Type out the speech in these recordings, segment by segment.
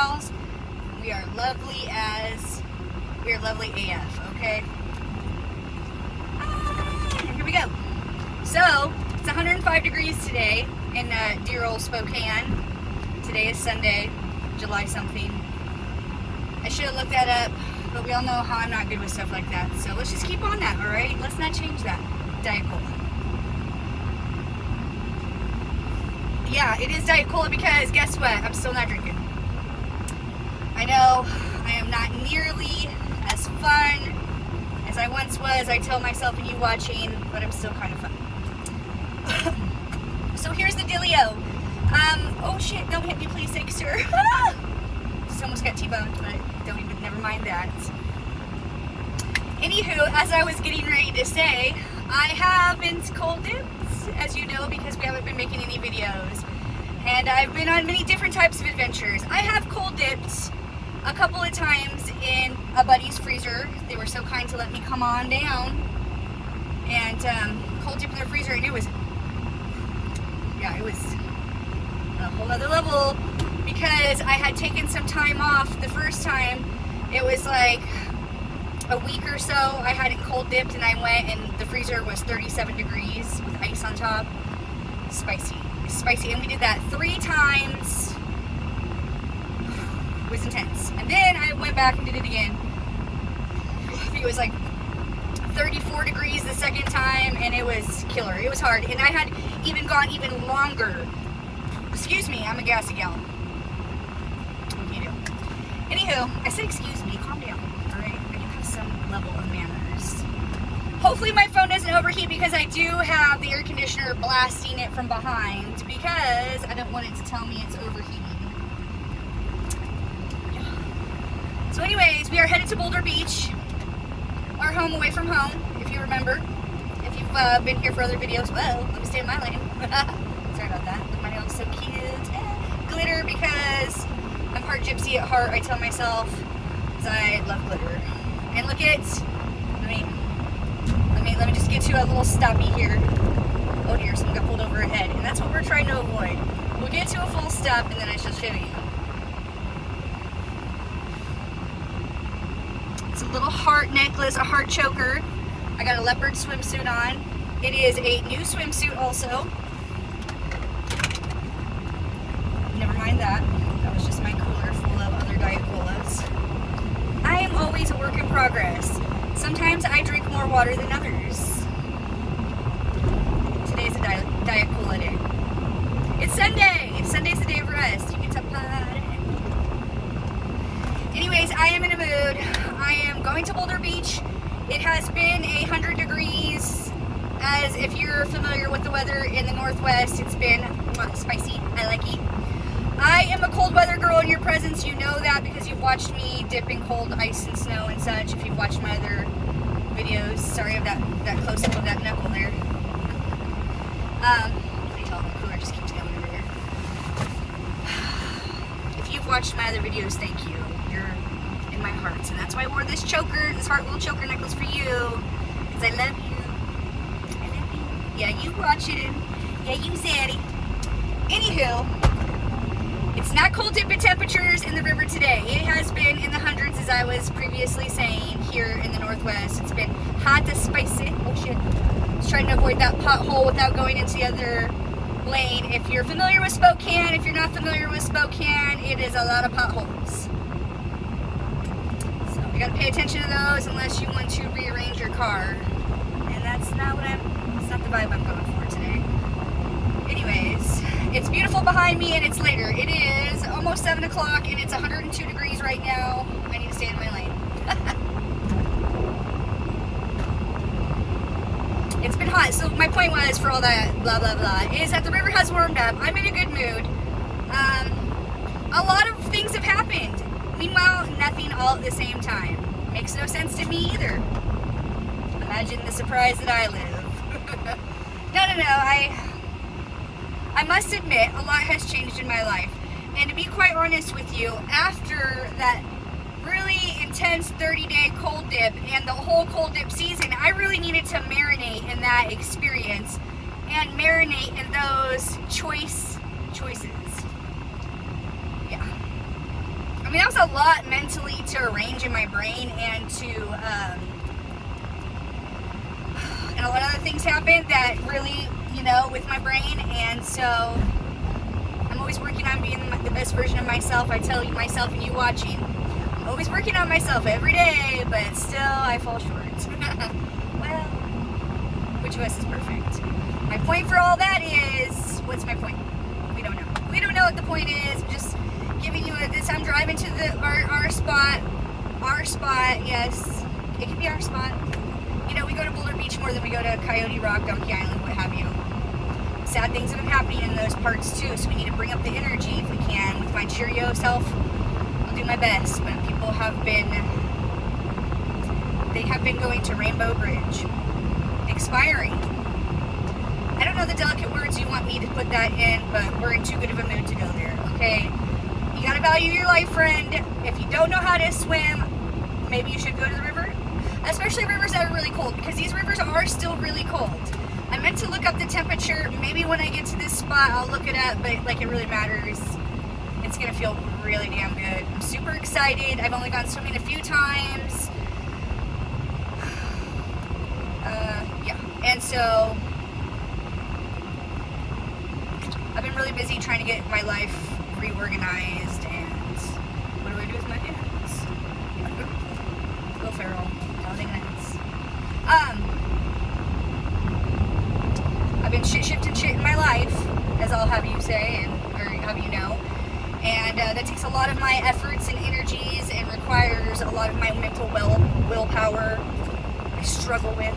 gals. We are lovely AF, okay? And here we go. So, it's 105 degrees today in dear old Spokane. Today is Sunday, July something. I should have looked that up, but we all know how I'm not good with stuff like that. So let's just keep on that, alright? Let's not change that. Diet Cola. Yeah, it is Diet Cola because guess what? I'm still not drinking. I know I am not nearly as fun as I once was. I tell myself and you watching, but I'm still kind of fun. So here's the dealio. Oh shit, don't hit me please, thanks sir. Just almost got T-boned, but never mind that. Anywho, as I was getting ready to say, I haven't cold dipped, as you know, because we haven't been making any videos. And I've been on many different types of adventures. I have cold dipped a couple of times in a buddy's freezer. They were so kind to let me come on down and cold dip in their freezer, and it was a whole other level because I had taken some time off the first time. It was like a week or so I hadn't cold dipped, and I went and the freezer was 37 degrees with ice on top. Spicy, and we did that 3 times. It was intense. And then I went back and did it again. I think it was like 34 degrees the second time, and it was killer. It was hard, and I had even gone even longer. Excuse me, I'm a gassy gal. What can you do? Anywho, I said excuse me, calm down, alright? I do have some level of manners. Hopefully my phone doesn't overheat because I do have the air conditioner blasting it from behind because I don't want it to tell me it's overheating. Yeah. So anyways, we are headed to Boulder Beach, our home away from home, if you remember. If you've been here for other videos, well, let me stay in my lane. Sorry about that. Look, my nails so cute. Glitter because I'm part gypsy at heart, I tell myself, because I love glitter. And look at, let me just get to a little stoppy here. Oh dear, someone got pulled over ahead, and that's what we're trying to avoid. We'll get to a full stop, and then I shall show you. It's a little heart necklace, a heart choker. I got a leopard swimsuit on. It is a new swimsuit also. Never mind that. That was just my cooler full of other Diet Colas. I am always a work in progress. Sometimes I drink more water than others. Today's a Diet Cola day. It's Sunday. Sunday's the day of rest. You get to party. Anyways, I am in a mood. I am going to Boulder Beach. It has been 100 degrees. As if you're familiar with the weather in the Northwest, it's been spicy. I like it. I am a cold weather girl in your presence. You know that because you've watched me dip in cold ice and snow and such. If you've watched my other videos, sorry of that close-up of that knuckle there. What do you call it? The cooler just keeps going over here. If you've watched my other videos, thank you. You're in my heart, and that's why I wore this choker, this heart little choker necklace for you, because I love you. I love you. Yeah, you watch it, and yeah, you said it. Anywho. It's not cold dipping temperatures in the river today. It has been in the hundreds, as I was previously saying, here in the Northwest. It's been hot to spicy. Oh shit. Just trying to avoid that pothole without going into the other lane. If you're familiar with Spokane, if you're not familiar with Spokane, it is a lot of potholes. So you gotta pay attention to those unless you want to rearrange your car. And that's not the vibe I'm going for today. Anyways, it's beautiful behind me and it's later. It is almost 7 o'clock and it's 102 degrees right now. I need to stay in my lane. It's been hot. So my point was, for all that blah blah blah, is that the river has warmed up. I'm in a good mood. A lot of things have happened. Meanwhile, nothing all at the same time. Makes no sense to me either. Imagine the surprise that I live. No, I must admit, a lot has changed in my life. And to be quite honest with you, after that really intense 30-day cold dip and the whole cold dip season, I really needed to marinate in that experience and marinate in those choices. Yeah. I mean, that was a lot mentally to arrange in my brain, and a lot of other things happened that really, with my brain, and so I'm always working on being the best version of myself. I tell you, myself and you watching, I'm always working on myself every day, but still I fall short. Well, which of us is perfect? My point for all that is, what's my point? We don't know. We don't know what the point is. I'm just giving you this. I'm driving to our spot. Our spot, yes. It could be our spot. We go to Boulder Beach more than we go to Coyote Rock, Donkey Island, what have you. Sad things have been happening in those parts too, so we need to bring up the energy if we can. With my Cheerio self, I'll do my best, but people have been going to Rainbow Bridge. Expiring. I don't know the delicate words you want me to put that in, but we're in too good of a mood to go there, okay? You gotta value your life, friend. If you don't know how to swim, maybe you should go to the river. Especially rivers that are really cold, because these rivers are still really cold. I meant to look up the temperature. Maybe when I get to this spot, I'll look it up, but it really matters. It's gonna feel really damn good. I'm super excited. I've only gone swimming a few times. Yeah, and so I've been really busy trying to get my life reorganized, and what do I do with my hands? Will Ferrell, Talladega Nights. I've been shifting shit in my life, as I'll have you say, or have you know, and that takes a lot of my efforts and energies, and requires a lot of my mental willpower. I struggle with.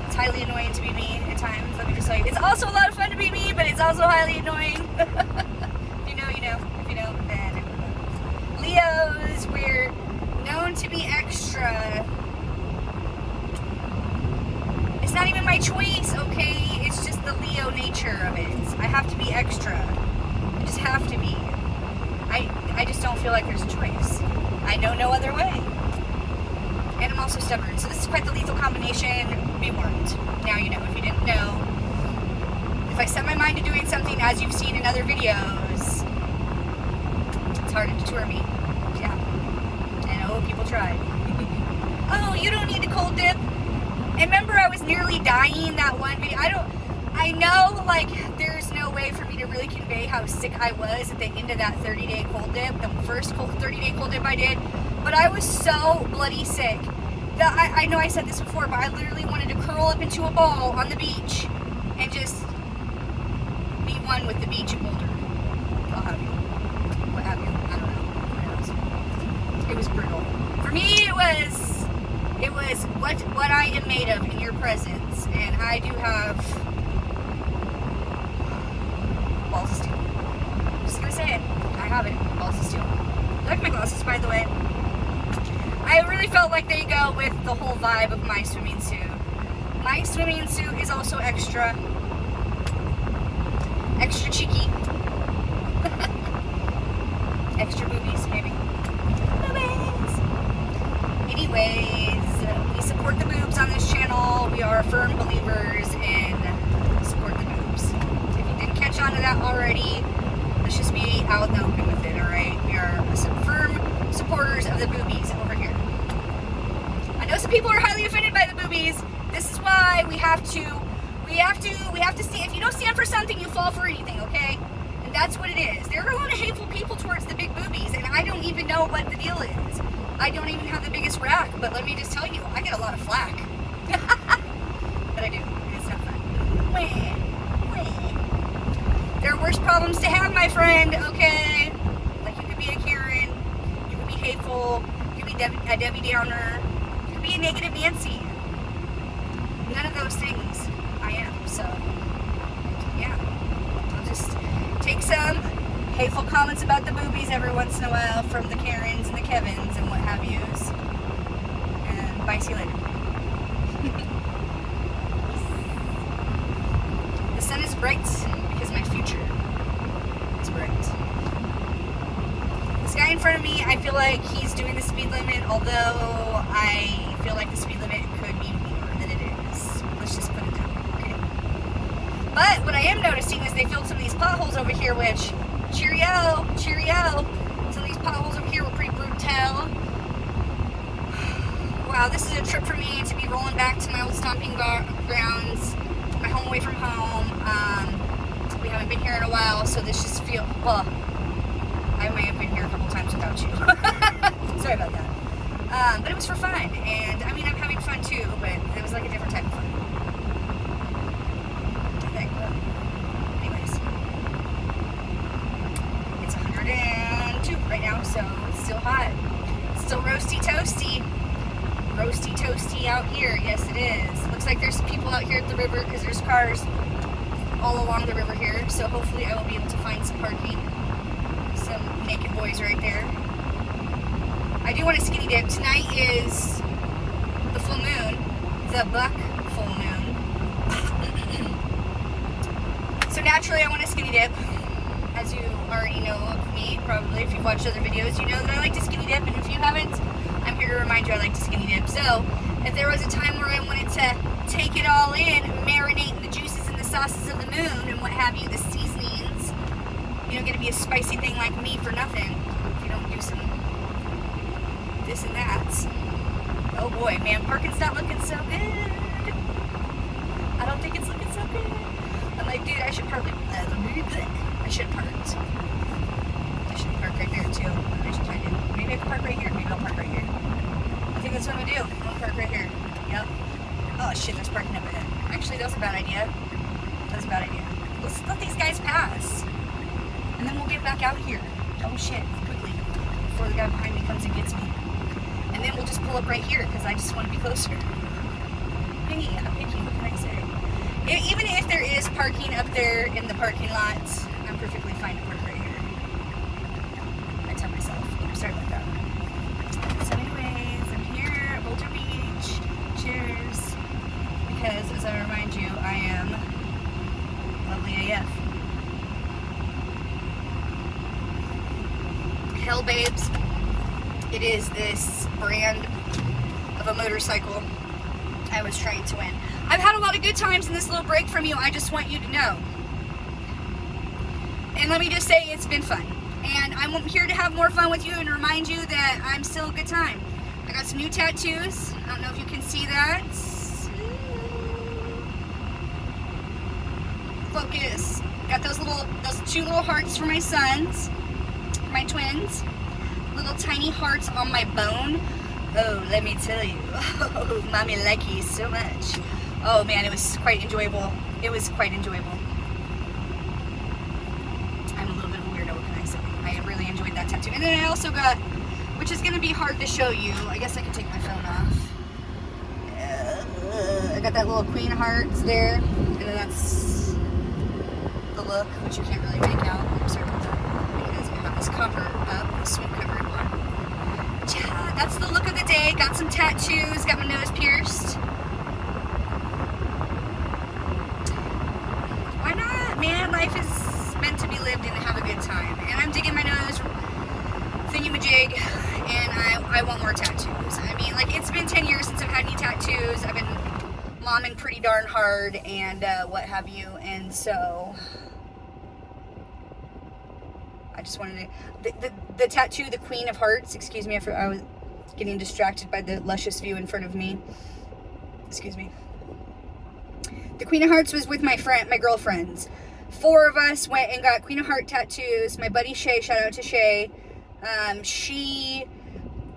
It's highly annoying to be me at times, let me just tell you. It's also a lot of fun to be me, but it's also highly annoying. If you know, you know. If you know, then Leos, we're known to be extra. It's not even my choice, okay? It's just the Leo nature of it. I have to be extra. I just have to be. I just don't feel like there's a choice. I know no other way. And I'm also stubborn. So this is quite the lethal combination. Be warned. Now you know. If you didn't know, if I set my mind to doing something, as you've seen in other videos, it's hard to deter me. Yeah. And people tried. Oh, you don't need to cold dip. And remember, I was nearly dying that one video. I know, there's no way for me to really convey how sick I was at the end of that 30-day cold dip, the first 30-day cold dip I did. But I was so bloody sick that I know I said this before, but I literally wanted to curl up into a ball on the beach and just be one with the beach at Boulder. I'll have you. What have you? I don't know. Who knows? It was brutal. For me, it was what I am made of in your presence, and I do have balls of steel. I'm just gonna say it. I have it. Balls of steel. I like my glasses, by the way. I really felt like they go with the whole vibe of my swimming suit. My swimming suit is also extra cheeky. Extra boobies, maybe. Boobies. Anyways, we support the boobs on this channel. We are firm believers in support the boobs. If you didn't catch on to that already, let's just be out in the open with it, alright? We are some firm supporters of the boobies over here. I know some people are highly offended by the boobies. This is why we have to stand. If you don't stand for something, you fall for anything, okay? And that's what it is. There are a lot of hateful people towards the big boobies, and I don't even know what the deal is. I don't even have the biggest rack, but let me just tell you, I get a lot of flack. But I do. It's not fun. There are worse problems to have, my friend, okay? Like, you could be a Karen, you could be hateful, you could be a Debbie Downer, you could be a negative Nancy. None of those things I am, so, yeah. I'll just take some hateful comments about the boobies every once in a while from the Karens and the Kevins and what have yous. And bye, see you later. The sun is bright because my future is bright. This guy in front of me, I feel like he's doing the speed limit, although I feel like the speed limit could be more than it is. Let's just put it that way, okay? But what I am noticing is they filled some of these potholes over here, which, cheerio, well. Wow, this is a trip for me to be rolling back to my old stomping grounds, my home away from home. We haven't been here in a while, so this just feels, well, I may have been here a couple times without you. Sorry about that. But it was for fun, and I mean, I'm having fun too, but it was like a different type of fun. I think, but anyways. It's 102 right now, so it's still hot. It's still roasty toasty. Roasty toasty out here. Yes, it is. Looks like there's people out here at the river because there's cars all along the river here. So hopefully I will be able to find some parking. Some naked boys right there. I do want to skinny dip. Tonight is the full moon. The buck full moon. So naturally I want to skinny dip. As you already know of me, probably, if you've watched other videos, you know that I like to skinny dip. And if you haven't, I'm here to remind you I like to skinny dip. So, if there was a time where I wanted to take it all in, marinate in the juices and the sauces of the moon and what have you, the seasonings, you don't get to be a spicy thing like me for nothing if you don't do some this and that. Oh boy, man, parking's not looking so good. I don't think it's looking so good. I'm like, dude, I should probably, I should park. I should park right there too. I should try to. Maybe I can park right here. Maybe I'll park right here. I think that's what I'm gonna do. I'm gonna park right here. Yep. Oh shit, there's parking up ahead. Actually, that was a bad idea. That was a bad idea. Let's let these guys pass. And then we'll get back out here. Oh shit, quickly. Before the guy behind me comes and gets me. And then we'll just pull up right here because I just want to be closer. Hey, I'm picky. What can I say? Even if there is parking up there in the parking lot, I'm perfectly fine to park right here. I tell myself. Oops, sorry about that. So anyways, I'm here at Boulder Beach. Cheers. Because, as I remind you, I am lovely AF. Hell, babes. It is this brand of a motorcycle I was trying to win. I've had a lot of good times in this little break from you. I just want you to know. And let me just say, it's been fun. And I'm here to have more fun with you and remind you that I'm still a good time. I got some new tattoos. I don't know if you can see that. Focus. Got those two little hearts for my sons, for my twins. Little tiny hearts on my bone. Oh, let me tell you. Oh, mommy like you so much. Oh man, it was quite enjoyable. It was quite enjoyable. I'm a little bit of a weirdo, what can I say? I really enjoyed that tattoo. And then I also got, which is going to be hard to show you. I guess I can take my phone off. I got that little queen of hearts there. And then that's the look, which you can't really make out. I'm sorry about that. Because I have this cover up, the swim cover on. Yeah, that's the look of the day. Got some tattoos, got my nose pierced. Why not, man? Life is meant to be lived and have a good time. And I'm digging my nose thingy-majig, and I want more tattoos. I mean, like, it's been 10 years since I've had any tattoos. I've been momming pretty darn hard and what have you, and so I just wanted to, the tattoo, the Queen of Hearts, excuse me, I was getting distracted by the luscious view in front of me. Excuse me. The Queen of Hearts was with my girlfriends. 4 of us went and got Queen of Heart tattoos. My buddy Shay, shout out to Shay. She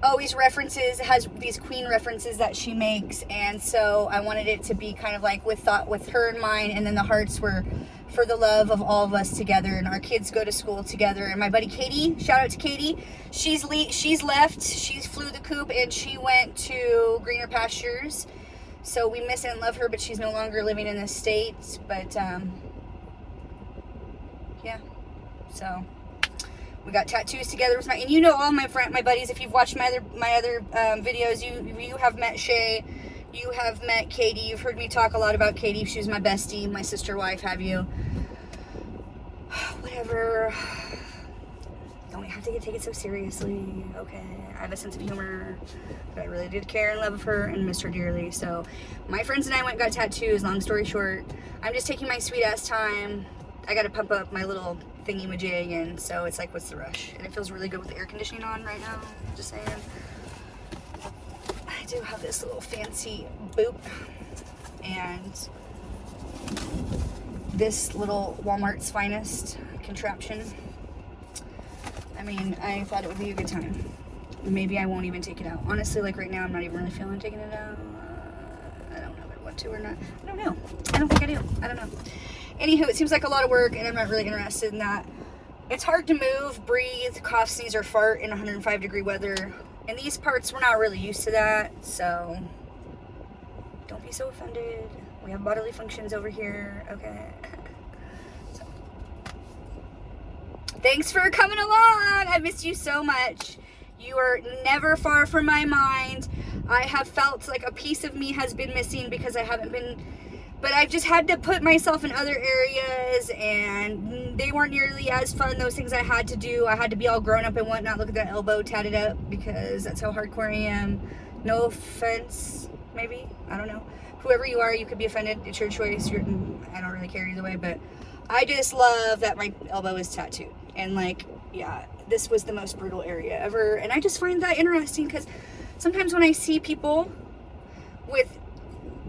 always has these Queen references that she makes, and so I wanted it to be kind of like with her in mind, and then the hearts were for the love of all of us together, and our kids go to school together. And my buddy Katie, shout out to Katie, she's left, she flew the coop and she went to greener pastures, so we miss and love her, but she's no longer living in the States. But yeah, so we got tattoos together with and you know all my buddies. If you've watched my other videos, you have met Shay, you have met Katie. You've heard me talk a lot about Katie. She was my bestie, my sister wife, have you? Whatever. Don't have to take it so seriously. Okay, I have a sense of humor, but I really did care and love her and missed her dearly. So my friends and I went and got tattoos. Long story short, I'm just taking my sweet ass time. I got to pump up my little thingy-majig, and so it's like, what's the rush? And it feels really good with the air conditioning on right now, just saying. I do have this little fancy boop, and this little Walmart's Finest contraption. I mean, I thought it would be a good time. Maybe I won't even take it out. Honestly, like right now, I'm not even really feeling taking it out. I don't know if I want to or not. I don't know. I don't think I do. I don't know. Anywho, it seems like a lot of work, and I'm not really interested in that. It's hard to move, breathe, cough, sneeze, or fart in 105-degree weather. In these parts, we're not really used to that, so don't be so offended. We have bodily functions over here, okay? So, thanks for coming along. I missed you so much. You are never far from my mind. I have felt like a piece of me has been missing because I haven't been, but I've just had to put myself in other areas, and they weren't nearly as fun, those things I had to do. I had to be all grown up and whatnot. Look at that elbow tatted up because that's how hardcore I am. No offense, maybe. I don't know. Whoever you are, you could be offended. It's your choice. I don't really care either way, but I just love that my elbow is tattooed. And like, yeah, this was the most brutal area ever. And I just find that interesting because sometimes when I see people with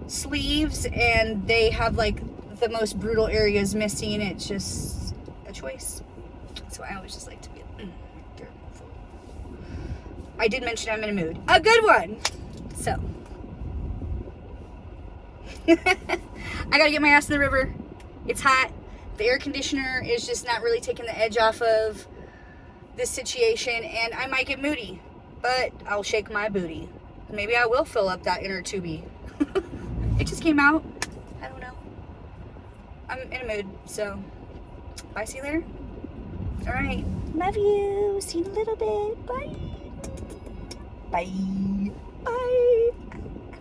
sleeves and they have like the most brutal areas missing, it's just a choice. So I always just like to be I did mention I'm in a mood, a good one. So I gotta get my ass in the river. It's hot. The air conditioner is just not really taking the edge off of this situation, and I might get moody, but I'll shake my booty. Maybe I will fill up that inner tubie. It just came out. I don't know. I'm in a mood, so bye. See you later. All right. Love you. See you in a little bit. Bye. Bye. Bye.